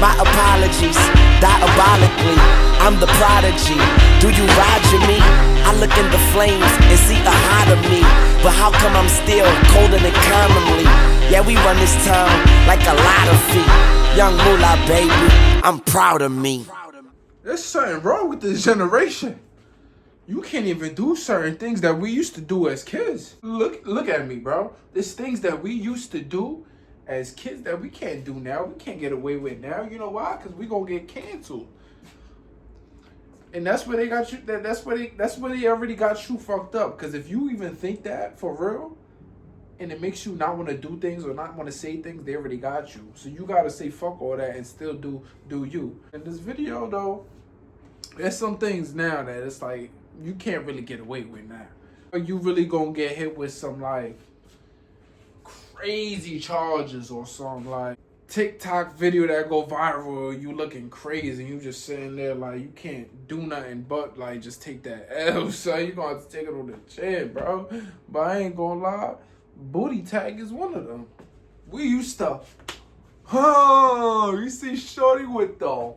My apologies, diabolically, I'm the prodigy. Do you roger me? I look in the flames and see a hot of me, but how come I'm still colder than commonly? Yeah, we run this town like a lottery. Young moolah, baby, I'm proud of me. There's something wrong with this generation. You can't even do certain things that we used to do as kids. Look at me, bro. There's things that we used to do as kids that we can't do now. We can't get away with now. You know why? Because we gonna get canceled. And that's where they got you. That's where they already got you fucked up. Because if you even think that for real, and it makes you not want to do things or not want to say things, they already got you. So you gotta say fuck all that and still do you. In this video though, there's some things now that it's like you can't really get away with now. You really gonna get hit with some like crazy charges or some like TikTok video that go viral, you looking crazy, you just sitting there like you can't do nothing but like just take that L, so you gonna have to take it on the chin, bro. But I ain't gonna lie, booty tag is one of them. We used to, you see shorty with the,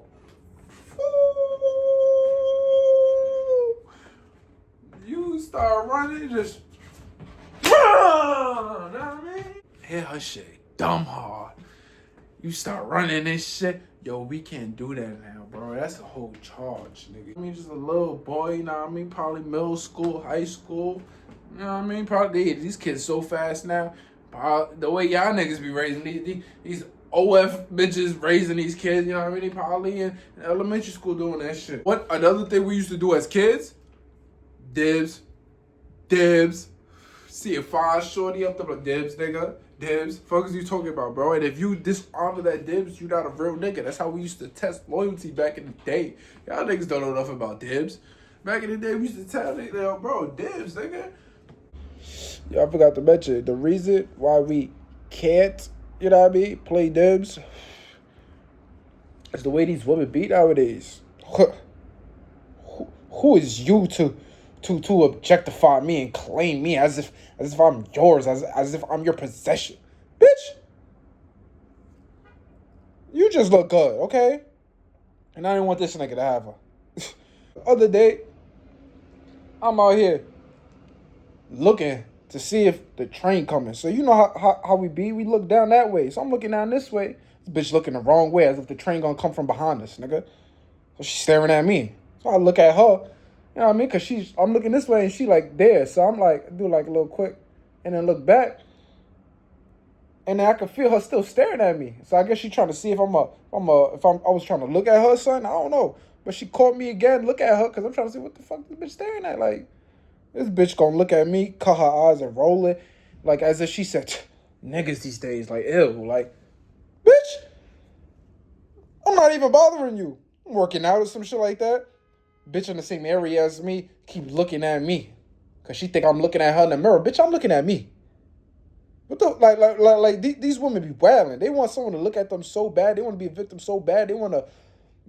you start running, just, you know what I mean? Hit her shit dumb hard. You start running this shit. Yo, we can't do that now, bro. That's a whole charge, nigga. I mean, just a little boy, you know what I mean? Probably middle school, high school. You know what I mean? Probably these kids so fast now. The way y'all niggas be raising these OF bitches raising these kids, you know what I mean? They probably in elementary school doing that shit. What another thing we used to do as kids? Dibs. See a fine shorty up there, like, dibs, nigga. Dibs. Fuck is you talking about, bro? And if you dishonor that dibs, you not a real nigga. That's how we used to test loyalty back in the day. Y'all niggas don't know enough about dibs. Back in the day, we used to tell niggas, bro, dibs, nigga. Y'all forgot to mention the reason why we can't, you know what I mean, play dibs is the way these women beat nowadays. Who is you to objectify me and claim me as if I'm yours, as if I'm your possession? Bitch, you just look good, okay? And I didn't want this nigga to have her. The other day, I'm out here looking to see if the train coming. So you know how we be? We look down that way. So I'm looking down this way. This bitch looking the wrong way, as if the train gonna come from behind us, nigga. So she's staring at me. So I look at her. You know what I mean? Because I'm looking this way and she like there. So I'm like, do like a little quick and then look back. And then I can feel her still staring at me. So I guess she trying to see if I was trying to look at her, son. I don't know. But she caught me again, look at her, because I'm trying to see what the fuck this bitch staring at. Like, this bitch gonna look at me, cut her eyes and roll it. Like, as if she said, niggas these days, like, ew. Like, bitch, I'm not even bothering you. I'm working out or some shit like that. Bitch in the same area as me keep looking at me because she think I'm looking at her in the mirror. Bitch, I'm looking at me. What the these women be wilding. They want someone to look at them so bad. They want to be a victim so bad. They want to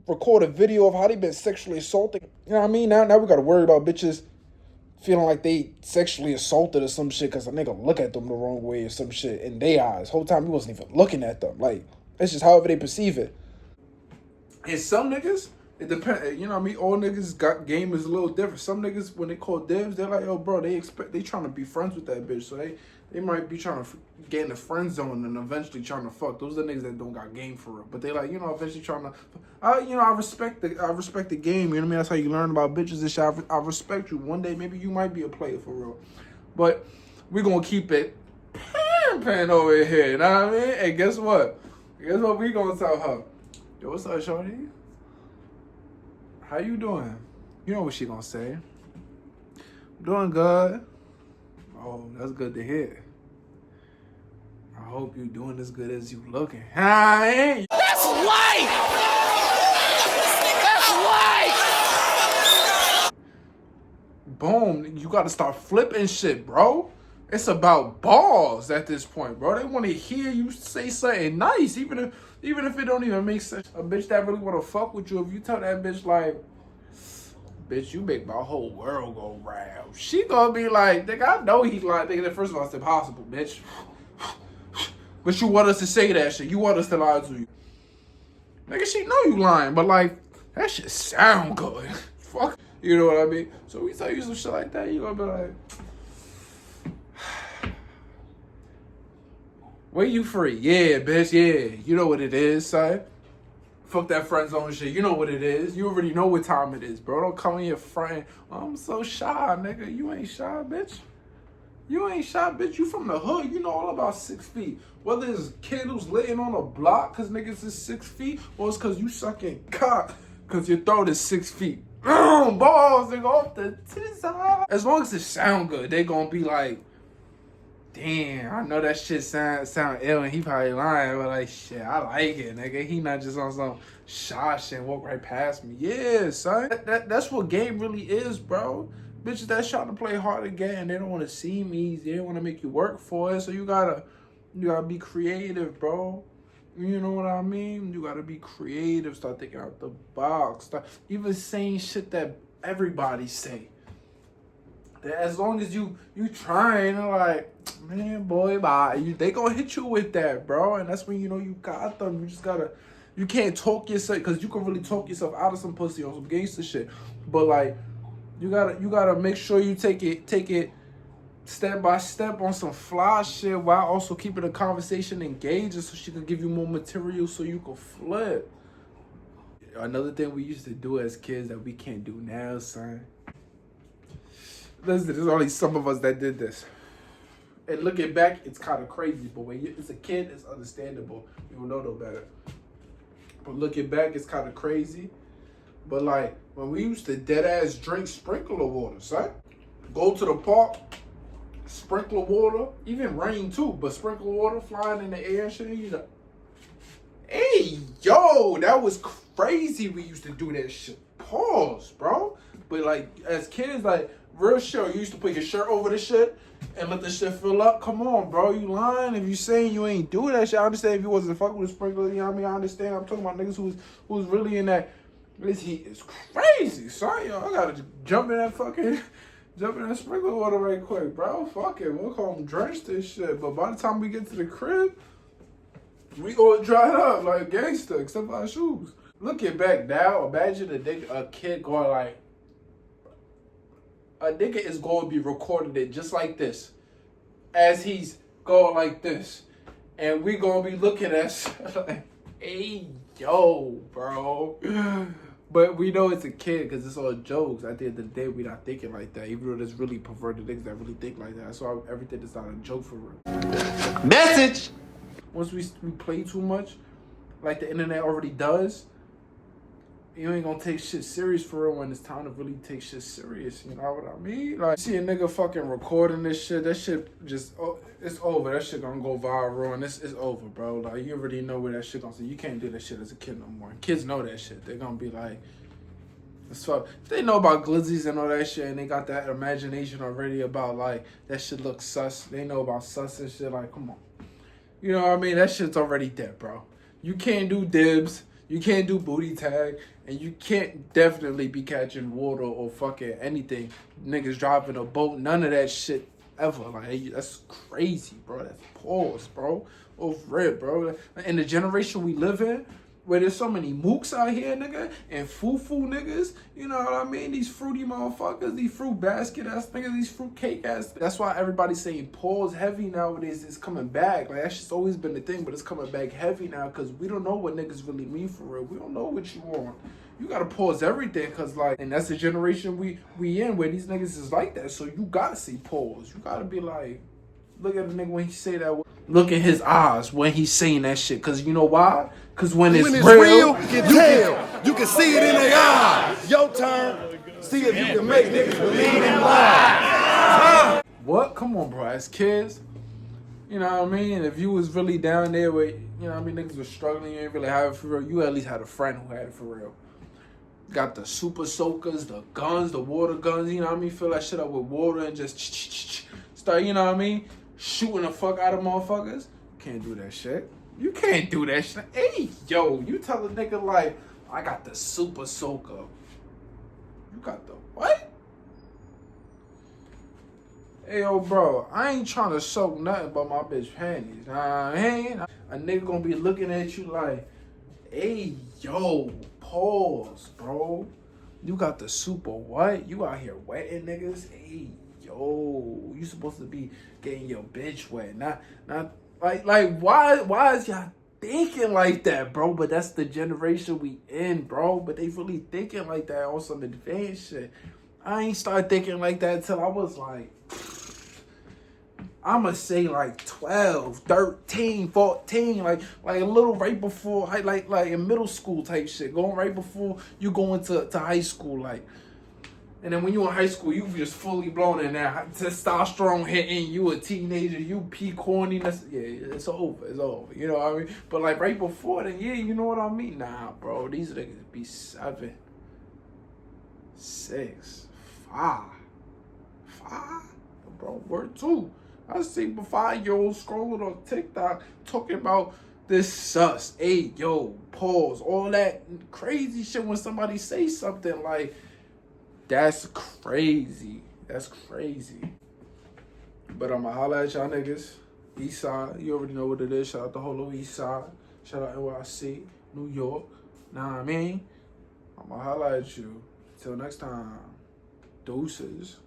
record a video of how they been sexually assaulted. You know what I mean? Now we got to worry about bitches feeling like they sexually assaulted or some shit because a nigga look at them the wrong way or some shit in their eyes. Whole time he wasn't even looking at them. Like, it's just however they perceive it. And some niggas, it depends, you know what I mean? All niggas got game is a little different. Some niggas, when they call dibs, they're like, yo, bro, they trying to be friends with that bitch. So they might be trying to get in the friend zone and eventually trying to fuck. Those are the niggas that don't got game for real. But they like, you know, eventually trying to, I respect the game. You know what I mean? That's how you learn about bitches and shit. I respect you. One day, maybe you might be a player for real. But we're going to keep it pan over here. You know what I mean? And guess what? Guess what we going to tell her? Yo, what's up, shorty? How you doing? You know what she gonna say. I'm doing good. Oh, that's good to hear. I hope you doing as good as you looking. Hi. That's life! That's life! Boom, you gotta start flipping shit, bro. It's about balls at this point, bro. They want to hear you say something nice, even if it don't even make sense. A bitch that really want to fuck with you, if you tell that bitch like, bitch, you make my whole world go round, she gonna be like, nigga, I know he's like, nigga, first of all, it's impossible, bitch. But you want us to say that shit. You want us to lie to you. Nigga, she know you lying, but like, that shit sound good. Fuck. You know what I mean? So we tell you some shit like that, you gonna be like, when you free? Yeah, bitch, yeah. You know what it is, son. Fuck that friend zone shit. You know what it is. You already know what time it is, bro. Don't come in your friend. Oh, I'm so shy, nigga. You ain't shy, bitch. You ain't shy, bitch. You from the hood. You know all about 6 feet. Whether it's a kid who's laying on a block because niggas is 6 feet, or it's because you sucking cock because your throat is 6 feet. Balls, nigga, off the side. As long as it sound good, they gonna be like, damn, I know that shit sound ill and he probably lying, but like, shit, I like it, nigga. He not just on some shy shit and walk right past me. Yeah, son. That's what game really is, bro. Bitches that trying to play hard again, they don't want to seem easy. They want to make you work for it. So you gotta be creative, bro. You know what I mean? You gotta be creative. Start thinking out the box. Start even saying shit that everybody say. As long as you trying, like, man, boy, bye. They gonna hit you with that, bro. And that's when you know you got them. You just gotta, you can't talk yourself, because you can really talk yourself out of some pussy on some gangster shit. But like, you gotta make sure you take it step by step on some fly shit while also keeping the conversation engaged, so she can give you more material so you can flip. Another thing we used to do as kids that we can't do now, son. Listen, there's only some of us that did this. And looking back, it's kind of crazy. But when it's a kid, it's understandable. You don't know no better. But looking back, it's kind of crazy. But like, when we used to dead ass drink sprinkler water, son. Go to the park, sprinkler water, even rain too, but sprinkler water flying in the air and shit, you know. Hey, yo, that was crazy. We used to do that shit. Pause, bro. But like, as kids, like, real shit, you used to put your shirt over the shit and let the shit fill up. Come on, bro. You lying if you saying you ain't do that shit. I understand if you wasn't fucking with a sprinkler, you know what I mean? I understand. I'm talking about niggas who's really in that. This heat is crazy, son. Yo, I gotta jump in that sprinkler water right quick, bro. Fuck it. We'll call them drench this shit. But by the time we get to the crib, we gonna dry it up like gangster, except for our shoes. Looking back now, imagine a kid going like, a nigga is going to be recording it just like this, as he's going like this, and we gonna be looking at like, hey, yo, bro. But we know it's a kid because it's all jokes. At the end of the day, we not thinking like that, even though there's really perverted niggas that really think like that. So everything is not a joke for real. Message! Once we play too much, like the internet already does, you ain't gonna take shit serious for real when it's time to really take shit serious. You know what I mean? Like, see a nigga fucking recording this shit, that shit just, it's over. That shit gonna go viral and it's over, bro. Like, you already know where that shit gonna say. You can't do that shit as a kid no more. Kids know that shit. They're gonna be like, it's fuck. They know about glizzies and all that shit, and they got that imagination already about, like, that shit looks sus. They know about sus and shit. Like, come on. You know what I mean? That shit's already dead, bro. You can't do dibs. You can't do booty tag, and you can't definitely be catching water or fucking anything. Niggas driving a boat, none of that shit ever. Like, that's crazy, bro. That's pause, bro. Off rip, bro. In the generation we live in, where there's so many mooks out here, nigga, and foo-foo niggas, you know what I mean? These fruity motherfuckers, these fruit basket ass niggas, these fruit cake ass. That's why everybody's saying pause heavy nowadays is coming back. Like, that's just always been the thing, but it's coming back heavy now because we don't know what niggas really mean for real. We don't know what you want. You gotta pause everything because, like, and that's the generation we in where these niggas is like that. So you gotta say pause. You gotta be like, look at the nigga when he say that. Look at his eyes when he's saying that shit. Because you know why? Because when it's real, you can tell. You can see it in their eyes. Your turn. See if you can make niggas believe in lies. What? Come on, bro. As kids, you know what I mean? If you was really down there where, you know what I mean, niggas was struggling, you ain't really have it for real, you at least had a friend who had it for real. Got the super soakers, the guns, the water guns, you know what I mean? Fill that shit up with water and just start, you know what I mean? Shooting the fuck out of motherfuckers. Can't do that shit. You can't do that shit. Hey, yo, you tell a nigga like, I got the super soaker. You got the what? Hey, yo, bro, I ain't trying to soak nothing but my bitch panties. Nah, I ain't. A nigga gonna be looking at you like, hey, yo, pause, bro. You got the super what? You out here wetting niggas? Hey, yo, you supposed to be getting your bitch wet, not like why is y'all thinking like that, bro? But that's the generation we in, bro. But they really thinking like that on some advanced shit. I ain't started thinking like that until I was like, I'ma say like 12, 13, 14, like a little right before, like in middle school type shit, going right before you go into high school, like. And then when you in high school, you just fully blown in there, testosterone hitting, you a teenager, you peak horniness, yeah, it's over, you know what I mean? But like right before then, yeah, you know what I mean? Nah, bro, these niggas be 7, 6, 5, bro, word 2. I see 5-year-olds scrolling on TikTok talking about this sus, hey, yo, pause, all that crazy shit when somebody say something like, that's crazy. That's crazy. But I'ma holla at y'all niggas. East Side, you already know what it is. Shout out the whole East Side. Shout out NYC, New York. Nah, I mean, I'ma holla at you. Till next time. Deuces.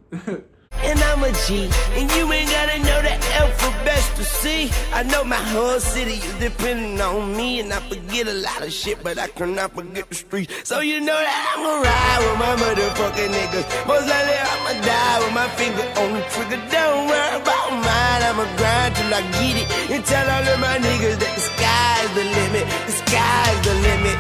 And I'm a G, and you ain't gotta know the alphabet to see. I know my whole city is depending on me, and I forget a lot of shit, but I cannot forget the streets. So you know that I'ma ride with my motherfucking niggas. Most likely I'ma die with my finger on the trigger. Don't worry about mine, I'ma grind till I get it, and tell all of my niggas that the sky's the limit, the sky's the limit.